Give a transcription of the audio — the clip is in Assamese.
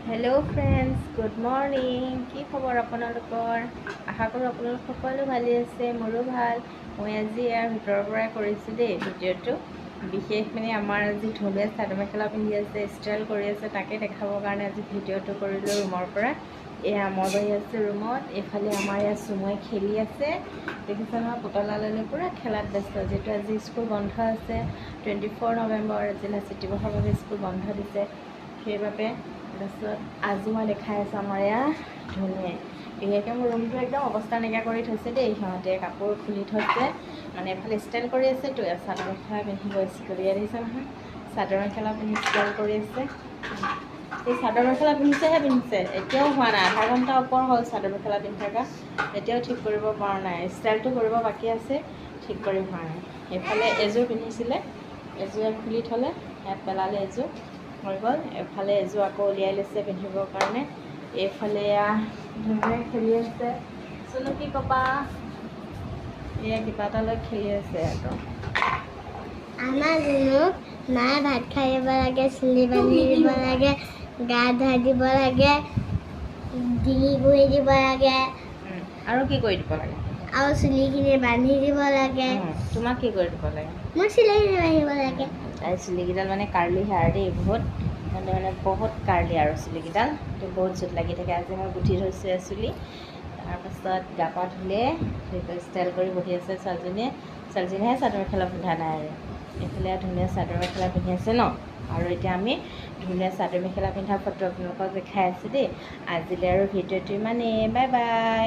Hello' friends, good morning. কি খবৰ আপোনালোকৰ? আশা কৰোঁ আপোনালোক সকলো ভালেই আছে, মোৰো ভাল। মই আজি ইয়াৰ ভিতৰৰ পৰাই কৰিছোঁ দেই ভিডিঅ'টো। বিশেষ মানে আমাৰ আজি ধুনুৱে চাদৰ মেখেলা পিন্ধি আছে, ষ্টাইল কৰি আছে, তাকে দেখাবৰ কাৰণে আজি ভিডিঅ'টো কৰিলোঁ ৰুমৰ পৰা। এয়া মই বহি আছোঁ ৰুমত, এইফালে আমাৰ ইয়াত চুমুৱে খেলি আছে। দেখিছে নহয়, পুতলালৈ পূৰা খেলাত ব্যস্ত। যিহেতু আজি স্কুল বন্ধ আছে, 24 নৱেম্বৰ, আজি লাচিত দিৱসৰ বাবে স্কুল বন্ধ দিছে, সেইবাবে। তাৰপিছত আজি মই দেখাই আছোঁ আমাৰ ইয়াত ধুনুৱে বিশেষকৈ মোৰ ৰুমটো একদম অৱস্থা নাইকিয়া কৰি থৈছে দেই। সিহঁতে কাপোৰ খুলি থৈছে, মানে এফালে ষ্টাইল কৰি আছে, তো চাদৰ মেখেলা পিন্ধিব স্কুল ইয়াত আহিছে নহয়। চাদৰ মেখেলা পিন্ধি ষ্টাইল কৰি আছে। এই চাদৰ মেখেলা পিন্ধিছে, এতিয়াও হোৱা নাই, আধা ঘণ্টা ওপৰ হ'ল চাদৰ মেখেলা পিন্ধি থকা, এতিয়াও ঠিক কৰিব পৰা নাই। ষ্টাইলটো কৰিব বাকী আছে, ঠিক কৰি হোৱা নাই। এইফালে এযোৰ পিন্ধিছিলে, এযোৰ খুলি থ'লে, ইয়াত পেলালে এযোৰ হৈ গ'ল। এফালে এযোৰ আকৌ উলিয়াই লৈছে পিন্ধিবৰ কাৰণে। এইফালে ধুনুৱে খেলি আছে। চুনু কি ক'বা? এয়া কিবা এটা লৈ খেলি আছে আকৌ। আমাৰ ধুনুক মায়ে ভাত খাই দিব লাগে, চুলি বান্ধি দিব লাগে, গা ধুৱাই দিব লাগে, ডিঙি গুৰি দিব লাগে, আৰু কি কৰি দিব লাগে? আৰু চুলিখিনি বান্ধি দিব লাগে। তোমাক কি কৰি দিব লাগে? মোৰ চুলিখিনি বান্ধিব লাগে। তাই চুলিকেইডাল মানে কাৰ্লি হেয়াৰ দেই, বহুত মানে বহুত কাৰ্লি আৰু চুলিকেইডাল বহুত জোত লাগি থাকে। আজি মই গুঠি থৈছোঁ চুলি। তাৰপাছত গা পা ধুলে, ষ্টাইল কৰি বহি আছে ছোৱালীজনীয়েহে চাদৰ মেখেলা পিন্ধা নাই আৰু। এইফালে ধুনীয়া চাদৰ মেখেলা পিন্ধি আছে ন। আৰু এতিয়া আমি ধুনীয়া চাদৰ মেখেলা পিন্ধা ফটো আপোনালোকক দেখাই আছোঁ দেই। আজিলৈ আৰু ভিডিঅ'টো ইমানেই, বাই বাই।